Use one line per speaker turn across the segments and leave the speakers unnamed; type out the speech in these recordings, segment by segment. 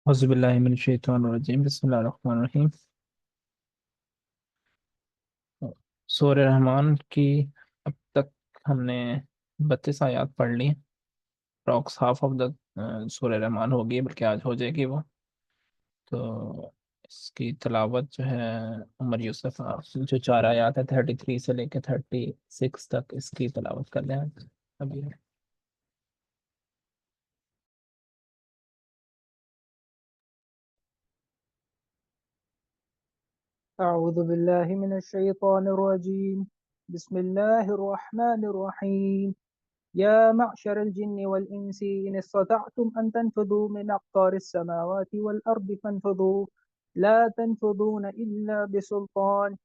أعوذ بالله من الشیطان الرجیم بسم اللہ الرحمن الرحیم۔ سورہ رحمان کی اب تک ہم نے 32 آیات پڑھ لی، اپروکس ہاف آف دا سورہ رحمان ہوگی، بلکہ آج ہو جائے گی وہ۔ تو اس کی تلاوت جو ہے عمر یوسف آپ جو 4 آیات ہے 33 سے لے کے 36 تک اس کی تلاوت کر لیں ابھی۔
أعوذ بالله من الشيطان الرجيم. بسم الله الرحمن الرحيم. يا معشر الجن والإنس إن استطعتم أن تنفذوا من أقطار السماوات والأرض فانفذوا لا تنفذون إلا بسلطان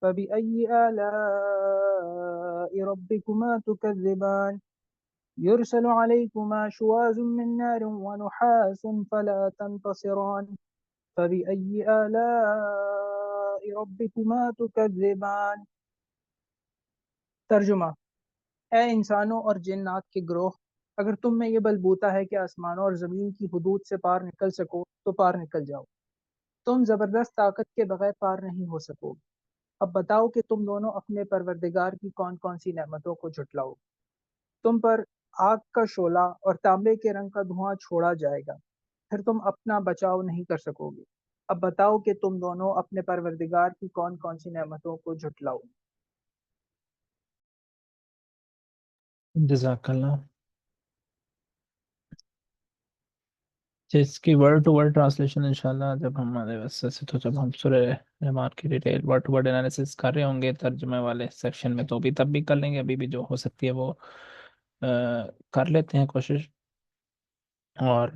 فبأي آلاء ربكما تكذبان يرسل عليكما شواظ من نار ونحاس فلا تنتصران فبأي آلاء ربكما تكذبان۔ ترجمہ: اے انسانوں اور جنات کے گروہ، اگر تم میں یہ بلبوتا ہے کہ آسمانوں اور زمین کی حدود سے پار نکل سکو تو پار نکل جاؤ۔ تم زبردست طاقت کے بغیر پار نہیں ہو سکو۔ اب بتاؤ کہ تم دونوں اپنے پروردگار کی کون کون سی نعمتوں کو جھٹلاؤ۔ تم پر آگ کا شعلہ اور تانبے کے رنگ کا دھواں چھوڑا جائے گا، پھر تم اپنا بچاؤ نہیں کر سکو گے۔ اب بتاؤ کہ تم دونوں اپنے پروردگار کی کون کون سی نعمتوں کو جھٹلاؤ۔
جزاک اللہ۔ جس کی ورڈ ٹو ورڈ ٹرانسلیشن انشاءاللہ جب ہمارے ویسے سے تو جب ہم سورہ رحمان کی detail word to word analysis کر رہے ہوں گے ترجمے والے سیکشن میں، تو بھی تب بھی کر لیں گے، ابھی بھی جو ہو سکتی ہے وہ کر لیتے ہیں کوشش۔ اور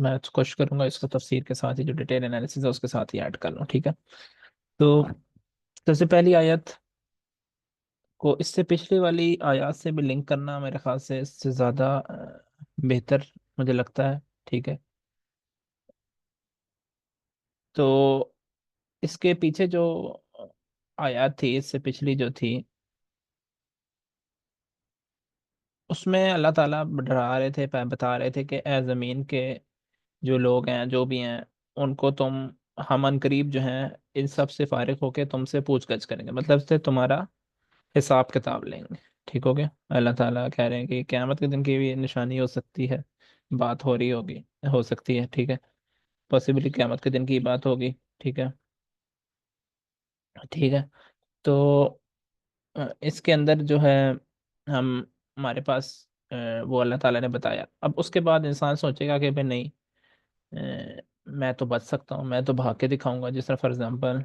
میں کوشش کروں گا اس کو تفسیر کے ساتھ ہی جو ڈیٹیل انالیسس ہے اس کے ساتھ ہی ایڈ کر لوں، ٹھیک ہے؟ تو سب سے پہلی آیت کو اس سے پچھلی والی آیات سے بھی لنک کرنا میرے خیال سے اس سے زیادہ بہتر مجھے لگتا ہے، ٹھیک ہے؟ تو اس کے پیچھے جو آیات تھی، اس سے پچھلی جو تھی، اس میں اللہ تعالیٰ ڈرا رہے تھے، بتا رہے تھے کہ اے زمین کے جو لوگ ہیں، جو بھی ہیں، ان کو تم ہم ان قریب جو ہیں ان سب سے فارغ ہو کے تم سے پوچھ گچھ کریں گے، مطلب سے تمہارا حساب کتاب لیں گے، ٹھیک ہو گیا؟ اللہ تعالیٰ کہہ رہے ہیں کہ قیامت کے دن کی بھی نشانی ہو سکتی ہے، بات ہو رہی ہوگی، ہو سکتی ہے، ٹھیک ہے؟ پاسبلی قیامت کے دن کی بات ہوگی، ٹھیک ہے؟ ٹھیک ہے، تو اس کے اندر جو ہے ہم ہمارے پاس وہ اللہ تعالیٰ نے بتایا۔ اب اس کے بعد انسان سوچے گا کہ بھئی نہیں، میں تو بچ سکتا ہوں، میں تو بھاگ کے دکھاؤں گا۔ جس طرح فار ایگزامپل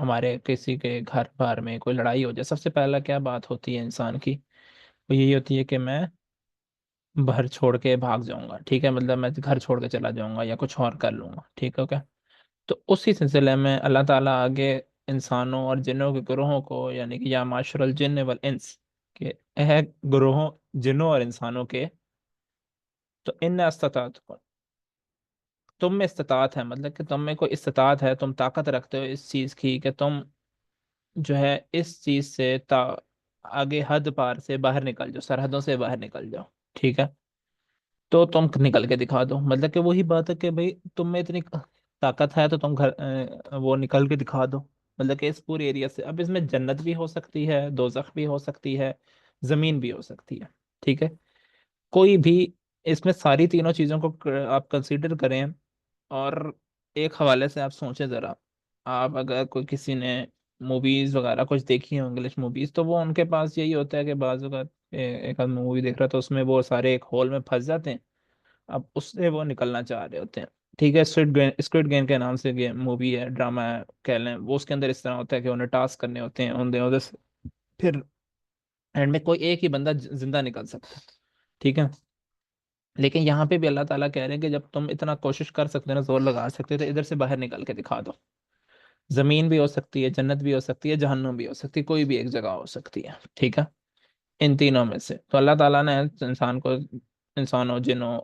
ہمارے کسی کے گھر بار میں کوئی لڑائی ہو جائے، سب سے پہلا کیا بات ہوتی ہے انسان کی؟ وہ یہی ہوتی ہے کہ میں باہر چھوڑ کے بھاگ جاؤں گا، ٹھیک ہے؟ مطلب میں گھر چھوڑ کے چلا جاؤں گا یا کچھ اور کر لوں گا، ٹھیک ہے کیا؟ تو اسی سلسلے میں اللہ تعالیٰ آگے انسانوں اور جنوں کے گروہوں کو، یعنی کہ یا معاشر الجن والانس، کہ اے گروہوں جنوں اور انسانوں کے، تو ان استطاعت کو، تم میں استطاعت ہے، مطلب کہ تم میں کوئی استطاعت ہے، تم طاقت رکھتے ہو اس چیز کی کہ تم جو ہے اس چیز سے آگے حد پار سے باہر نکل جاؤ، سرحدوں سے باہر نکل جاؤ، ٹھیک ہے؟ تو تم نکل کے دکھا دو، مطلب کہ وہی بات ہے کہ بھئی تم میں اتنی طاقت ہے تو تم وہ نکل کے دکھا دو، مطلب کہ اس پورے ایریا سے۔ اب اس میں جنت بھی ہو سکتی ہے، دوزخ بھی ہو سکتی ہے، زمین بھی ہو سکتی ہے، ٹھیک ہے؟ کوئی بھی اس میں ساری تینوں چیزوں کو آپ کنسیڈر کریں، اور ایک حوالے سے آپ سوچیں ذرا۔ آپ اگر کوئی کسی نے موویز وغیرہ کچھ دیکھی ہیں انگلش موویز، تو وہ ان کے پاس یہی ہوتا ہے کہ بعض اوقات ایک آدھ مووی دیکھ رہا تو اس میں وہ سارے ایک ہول میں پھنس جاتے ہیں، اب اس سے وہ نکلنا چاہ رہے ہوتے ہیں، ٹھیک ہے؟ اسکوڈ گیم کے نام سے مووی ہے، ڈرامہ ہے کہہ لیں، وہ اس کے اندر اس طرح ہوتا ہے کہ انہیں ٹاسک کرنے ہوتے ہیں ادھر سے، پھر اینڈ میں کوئی ایک ہی بندہ زندہ نکل سکتا ہے، ٹھیک ہے؟ لیکن یہاں پہ بھی اللہ تعالیٰ کہہ رہے ہیں کہ جب تم اتنا کوشش کر سکتے ہو نا، زور لگا سکتے ہو، تو ادھر سے باہر نکل کے دکھا دو۔ زمین بھی ہو سکتی ہے، جنت بھی ہو سکتی ہے، جہنم بھی ہو سکتی ہے، کوئی بھی ایک جگہ ہو سکتی ہے، ٹھیک ہے؟ ان تینوں میں سے تو اللہ تعالیٰ نے انسانوں جنوں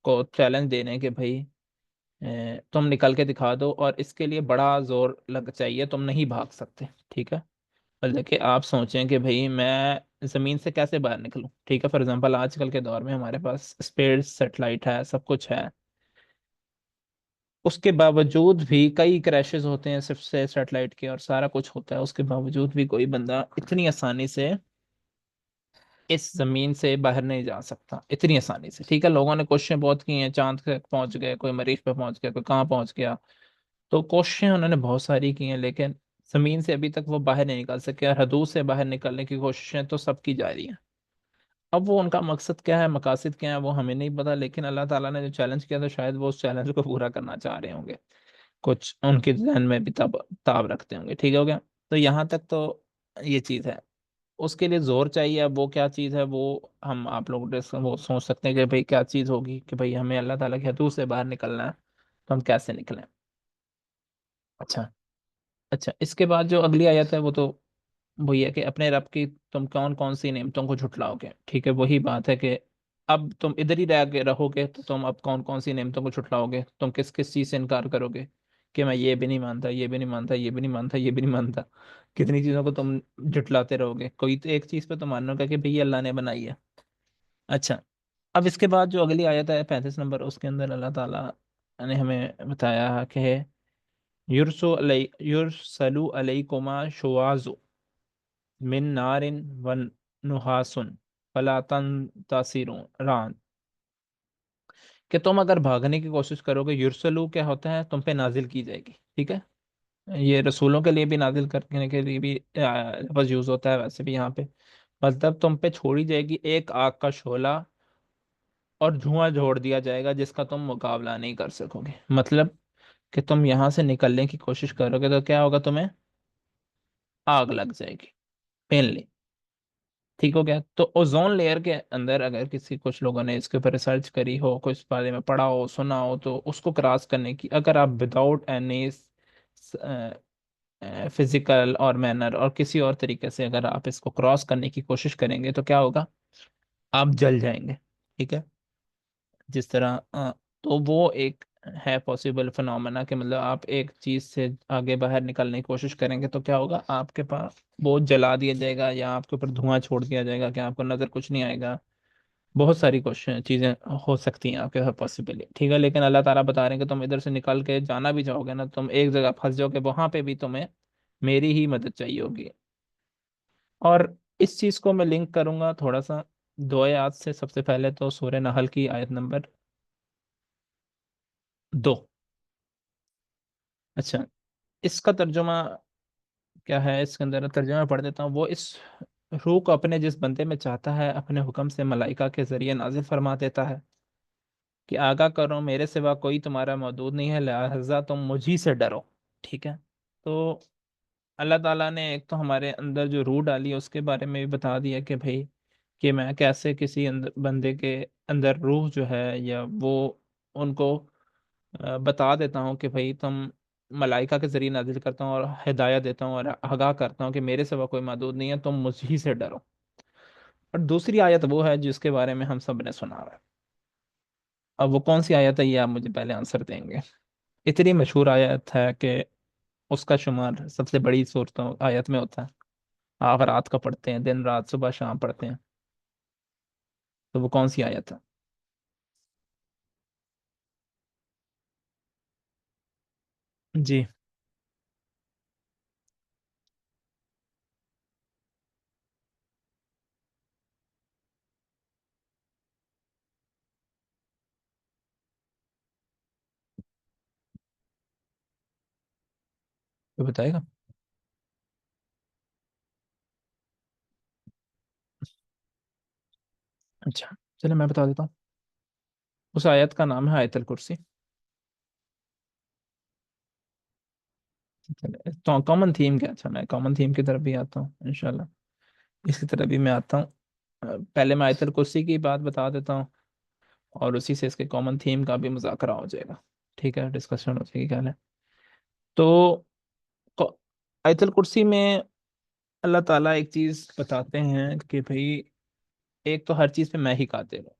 کو چیلنج دینے کہ بھائی تم نکل کے دکھا دو، اور اس کے لیے بڑا زور لگ چاہیے، تم نہیں بھاگ سکتے، ٹھیک ہے؟ بلکہ آپ سوچیں کہ بھائی میں زمین سے کیسے باہر نکلوں؟ ٹھیک ہے، فار ایگزامپل آج کل کے دور میں ہمارے پاس اسپیس سیٹلائٹ ہے، سب کچھ ہے، اس کے باوجود بھی کئی کریشز ہوتے ہیں صرف سے سیٹلائٹ کے، اور سارا کچھ ہوتا ہے، اس کے باوجود بھی کوئی بندہ اتنی آسانی سے اس زمین سے باہر نہیں جا سکتا اتنی آسانی سے۔ ٹھیک ہے، لوگوں نے کوششیں بہت کی ہیں، چاند تک پہنچ گئے، کوئی مریخ پہ پہنچ گیا، کوئی کہاں پہنچ گیا، تو کوششیں انہوں نے بہت ساری کی ہیں، لیکن زمین سے ابھی تک وہ باہر نہیں نکل سکے، اور حدود سے باہر نکلنے کی کوششیں تو سب کی جاری ہیں۔ اب وہ ان کا مقصد کیا ہے، مقاصد کیا ہے، وہ ہمیں نہیں پتا، لیکن اللہ تعالیٰ نے جو چیلنج کیا تھا شاید وہ اس چیلنج کو پورا کرنا چاہ رہے ہوں گے، کچھ ان کے ذہن میں بھی تاب رکھتے ہوں گے۔ ٹھیک ہو گیا؟ تو یہاں تک تو یہ چیز ہے، اس کے لیے زور چاہیے۔ اب وہ کیا چیز ہے وہ ہم آپ لوگ وہ سوچ سکتے ہیں کہ بھئی کیا چیز ہوگی، کہ بھئی ہمیں اللہ تعالیٰ کے حدود سے باہر نکلنا ہے، تو ہم کیسے نکلیں؟ اچھا، اچھا، اس کے بعد جو اگلی آیت ہے وہ تو وہی ہے کہ اپنے رب کی تم کون کون سی نعمتوں کو جھٹلاؤ گے۔ ٹھیک ہے، وہی بات ہے کہ اب تم ادھر ہی رہو گے تو تم اب کون کون سی نعمتوں کو جھٹلاؤ گے، تم کس کس چیز سے انکار کرو گے، کہ میں یہ بھی نہیں مانتا، یہ بھی نہیں مانتا، یہ بھی نہیں مانتا، یہ بھی نہیں مانتا، کتنی چیزوں کو تم جھٹلاتے رہو گے؟ کوئی تو ایک چیز پہ تو مانو گا کہ بھئی یہ اللہ نے بنائی ہے۔ اچھا، اب اس کے بعد جو اگلی آیت ہے 35 نمبر، اس کے اندر اللہ تعالیٰ نے ہمیں بتایا کہ یرسلو علیکما شواظ من نار و نحاس فلا تنتصران، کہ تم اگر بھاگنے کی کوشش کرو گے، یرسلو کیا ہوتا ہے، تم پہ نازل کی جائے گی۔ ٹھیک ہے، یہ رسولوں کے لیے بھی نازل کرنے کے لیے بھی لفظ یوز ہوتا ہے، ویسے بھی یہاں پہ مطلب تم پہ چھوڑی جائے گی ایک آگ کا شعلہ، اور دھواں جھوڑ دیا جائے گا جس کا تم مقابلہ نہیں کر سکو گے۔ مطلب کہ تم یہاں سے نکلنے کی کوشش کرو گے تو کیا ہوگا، تمہیں آگ لگ جائے گی پینلی۔ ٹھیک ہو گیا؟ تو اوزون لیئر کے اندر اگر کسی کچھ لوگوں نے اس کے اوپر ریسرچ کری ہو، کچھ بارے میں پڑھا ہو، سنا ہو، تو اس کو کراس کرنے کی اگر آپ وداؤٹ اینی فزیکل اور مینر اور کسی اور طریقے سے اگر آپ اس کو کراس کرنے کی کوشش کریں گے تو کیا ہوگا، آپ جل جائیں گے۔ ٹھیک ہے، جس طرح تو وہ ایک ہے پاسبل فنامنا، کہ مطلب آپ ایک چیز سے آگے باہر نکلنے کی کوشش کریں گے تو کیا ہوگا، آپ کے پاس وہ جلا دیا جائے گا، یا آپ کے اوپر دھواں چھوڑ دیا جائے گا کہ آپ کو نظر کچھ نہیں آئے گا، بہت ساری کوششیں چیزیں ہو سکتی ہیں آپ کے ساتھ پاسبل۔ ٹھیک ہے، لیکن اللہ تعالیٰ بتا رہے ہیں کہ تم ادھر سے نکل کے جانا بھی چاہو گے نا، تم ایک جگہ پھنس جاؤ گے، وہاں پہ بھی تمہیں میری ہی مدد چاہیے ہوگی۔ اور اس چیز کو میں لنک کروں گا تھوڑا سا دو آیات سے۔ سب سے پہلے تو سورہ نحل کی آیت نمبر 2۔ اچھا، اس کا ترجمہ کیا ہے، اس کے اندر ترجمہ پڑھ دیتا ہوں۔ وہ اس روح کو اپنے جس بندے میں چاہتا ہے اپنے حکم سے ملائکہ کے ذریعے نازل فرما دیتا ہے، کہ آگاہ کرو میرے سوا کوئی تمہارا معبود نہیں ہے، لہذا تم مجھی سے ڈرو۔ ٹھیک ہے، تو اللہ تعالیٰ نے ایک تو ہمارے اندر جو روح ڈالی ہے اس کے بارے میں بھی بتا دیا کہ بھائی کہ میں کیسے کسی بندے کے اندر روح جو ہے یا وہ ان کو بتا دیتا ہوں کہ بھائی تم ملائکہ کے ذریعے نازل کرتا ہوں اور ہدایت دیتا ہوں اور آگاہ کرتا ہوں کہ میرے سوا کوئی معبود نہیں ہے، تم مجھ ہی سے ڈرو۔ اور دوسری آیت وہ ہے جس کے بارے میں ہم سب نے سنا ہے۔ اب وہ کون سی آیت ہے یہ آپ مجھے پہلے آنسر دیں گے؟ اتنی مشہور آیت ہے کہ اس کا شمار سب سے بڑی صورتوں آیت میں ہوتا ہے، آپ رات کا پڑھتے ہیں، دن رات صبح شام پڑھتے ہیں، تو وہ کون سی آیت ہے؟ جی، تو بتائے گا؟ اچھا، چلے میں بتا دیتا ہوں۔ اس آیت کا نام ہے آیت الکرسی۔ تو کامن تھیم کیا، اچھا میں کامن تھیم کی طرف بھی آتا ہوں انشاءاللہ، اس کی طرف بھی میں آتا ہوں۔ پہلے میں آیت الکرسی کی بات بتا دیتا ہوں، اور اسی سے اس کے کامن تھیم کا بھی مذاکرہ ہو جائے گا۔ ٹھیک ہے، ڈسکشن ہو جائے گی، خیال ہے تو آیت الکرسی میں اللہ تعالیٰ ایک چیز بتاتے ہیں کہ بھئی ایک تو ہر چیز پہ میں ہی قادر ہوں،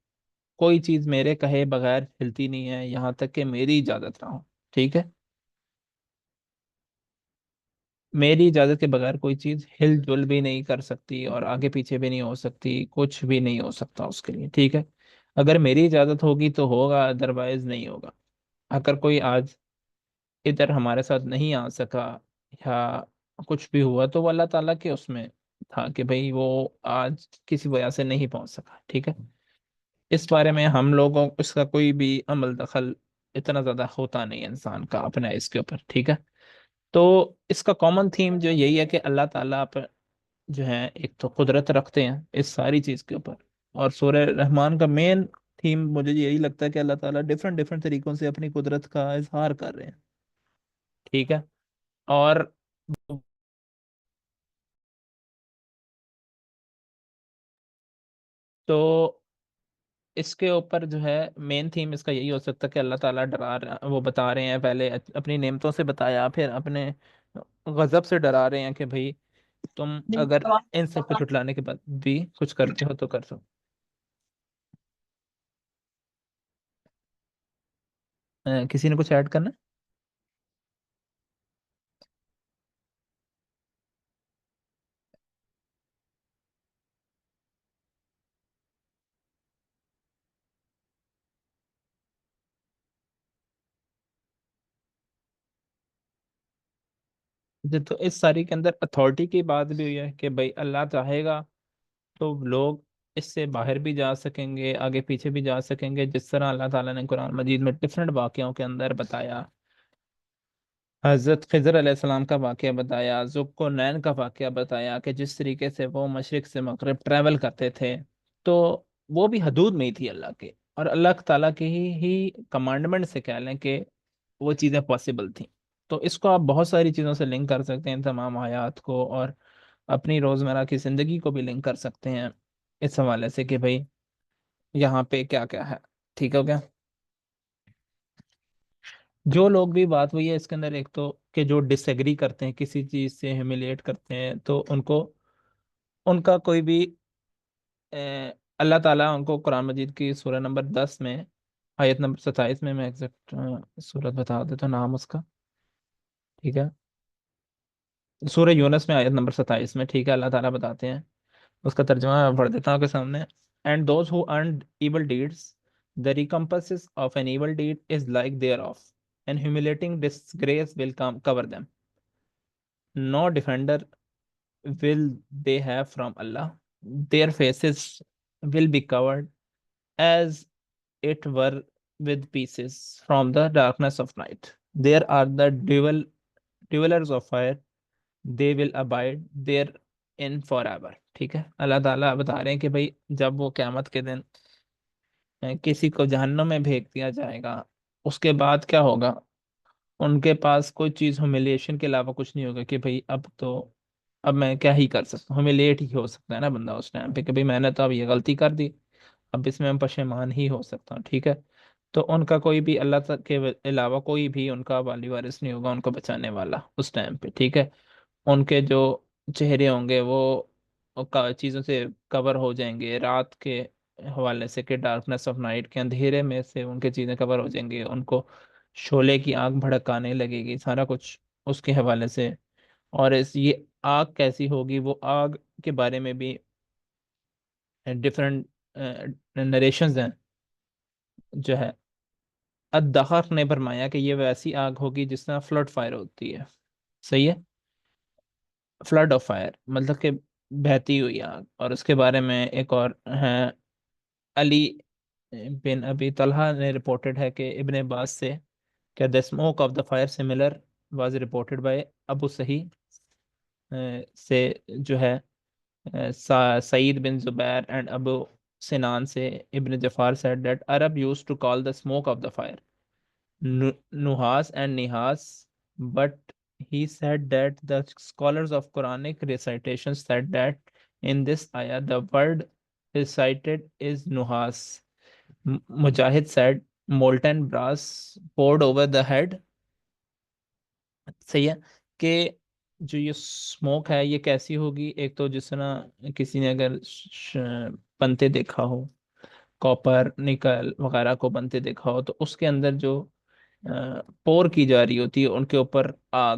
کوئی چیز میرے کہے بغیر ہلتی نہیں ہے یہاں تک کہ میری اجازت نہ ہو۔ ٹھیک ہے، میری اجازت کے بغیر کوئی چیز ہل جل بھی نہیں کر سکتی اور آگے پیچھے بھی نہیں ہو سکتی، کچھ بھی نہیں ہو سکتا اس کے لیے، ٹھیک ہے؟ اگر میری اجازت ہوگی تو ہوگا، ادروائز نہیں ہوگا۔ اگر کوئی آج ادھر ہمارے ساتھ نہیں آ سکا یا کچھ بھی ہوا تو وہ اللہ تعالیٰ کے اس میں تھا کہ بھئی وہ آج کسی وجہ سے نہیں پہنچ سکا، ٹھیک ہے؟ اس بارے میں ہم لوگوں اس کا کوئی بھی عمل دخل اتنا زیادہ ہوتا نہیں ہے انسان کا اپنا اس کے اوپر، ٹھیک ہے؟ تو اس کا کامن تھیم جو یہی ہے کہ اللہ تعالیٰ پر جو ہے ایک تو قدرت رکھتے ہیں اس ساری چیز کے اوپر، اور سورہ رحمان کا مین تھیم مجھے یہی لگتا ہے کہ اللہ تعالیٰ ڈفرینٹ ڈفرینٹ طریقوں سے اپنی قدرت کا اظہار کر رہے ہیں، ٹھیک ہے؟ اور تو اس کے اوپر جو ہے مین تھیم اس کا یہی ہو سکتا ہے کہ اللہ تعالیٰ وہ بتا رہے ہیں، پہلے اپنی نعمتوں سے بتایا، پھر اپنے غضب سے ڈرا رہے ہیں کہ بھئی تم اگر ان سب کو جھٹلانے کے بعد بھی کچھ کرتے ہو تو کر سو۔ کسی نے کچھ ایڈ کرنا تو اس ساری کے اندر اتھارٹی کی بات بھی ہوئی ہے کہ بھئی اللہ چاہے گا تو لوگ اس سے باہر بھی جا سکیں گے، آگے پیچھے بھی جا سکیں گے، جس طرح اللہ تعالیٰ نے قرآن مجید میں ڈفرینٹ واقعوں کے اندر بتایا۔ حضرت خضر علیہ السلام کا واقعہ بتایا، ذوالقرنین کا واقعہ بتایا کہ جس طریقے سے وہ مشرق سے مغرب ٹریول کرتے تھے، تو وہ بھی حدود میں ہی تھی اللہ کے، اور اللہ تعالیٰ کے ہی کمانڈمنٹ سے کہہ لیں کہ وہ چیزیں پاسبل تھیں۔ تو اس کو آپ بہت ساری چیزوں سے لنک کر سکتے ہیں، ان تمام آیات کو، اور اپنی روزمرہ کی زندگی کو بھی لنک کر سکتے ہیں اس حوالے سے کہ بھئی یہاں پہ کیا کیا ہے، ٹھیک ہے کیا؟ جو لوگ بھی بات ہوئی ہے اس کے اندر، ایک تو کہ جو ڈس ایگری کرتے ہیں کسی چیز سے، ہیملیٹ کرتے ہیں، تو ان کو ان کا کوئی بھی اللہ تعالیٰ ان کو قرآن مجید کی سورہ نمبر 10 میں آیت نمبر 27 میں ایگزیکٹ سورت بتا دیتا ہوں نام اس کا، ٹھیک ہے؟ سورہ یونس میں آیت نمبر 27 میں، ٹھیک ہے، اللہ تعالیٰ بتاتے ہیں، اس کا ترجمہ میں پڑھ دیتا ہوں آپ کے سامنے: and those who earned evil deeds the recompenses of an evil deed is like thereof, and humiliating disgrace will cover them. No defender will they have from Allah. Their faces will be covered as it were with pieces from the darkness of night. There are the dwellers of fire. They will abide there in forever. ٹھیک ہے؟ اللہ تعالیٰ بتا رہے ہیں کہ بھائی جب وہ قیامت کے دن کسی کو جہنم میں بھیج دیا جائے گا، اس کے بعد کیا ہوگا؟ ان کے پاس کوئی چیز ہیوملیشن کے علاوہ کچھ نہیں ہوگا کہ بھئی اب میں کیا ہی کر سکتا ہوں۔ ہیوملیٹ ہی ہو سکتا ہے نا بندہ اس ٹائم پہ کہ بھئی میں نے تو اب یہ غلطی کر دی، اب اس میں پشیمان ہی ہو سکتا ہوں، ٹھیک ہے؟ تو ان کا کوئی بھی اللہ کے علاوہ کوئی بھی ان کا والی وارث نہیں ہوگا ان کو بچانے والا اس ٹائم پہ، ٹھیک ہے؟ ان کے جو چہرے ہوں گے وہ چیزوں سے کور ہو جائیں گے، رات کے حوالے سے کہ ڈارکنیس آف نائٹ کے اندھیرے میں سے ان کے چیزیں کور ہو جائیں گے، ان کو شعلے کی آگ بھڑکانے لگے گی، سارا کچھ اس کے حوالے سے۔ اور یہ آگ کیسی ہوگی، وہ آگ کے بارے میں بھی ڈفرینٹ نریشنز ہیں جو ہے۔ الدحاق نے فرمایا کہ یہ ویسی آگ ہوگی جس طرح فلڈ فائر ہوتی ہے، صحیح ہے؟ فلڈ آف فائر مطلب کہ بہتی ہوئی آگ۔ اور اس کے بارے میں ایک اور ہے، علی بن ابی طلحہ نے رپورٹڈ ہے کہ ابن عباس سے کہ the smoke of the fire similar was reported by ابو صحیح سے جو ہے سعید بن زبیر اینڈ ابو سنان سے ابن جفار said that Arab used to call the smoke of the fire Nuhas and Nihas, but he said that the scholars of Quranic recitations said that in this ayah the word recited is Nuhas. Mujahid said molten brass poured over the head. صحیح ہے کہ جو یہ smoke ہے یہ کیسی ہوگی؟ ایک تو جس طرح کسی نے اگر بنتے دیکھا ہو، کاپر نکل وغیرہ کو بنتے دیکھا ہو، تو اس کے اندر جو پور کی جا رہی ہوتی ہے ان کے اوپر آگ،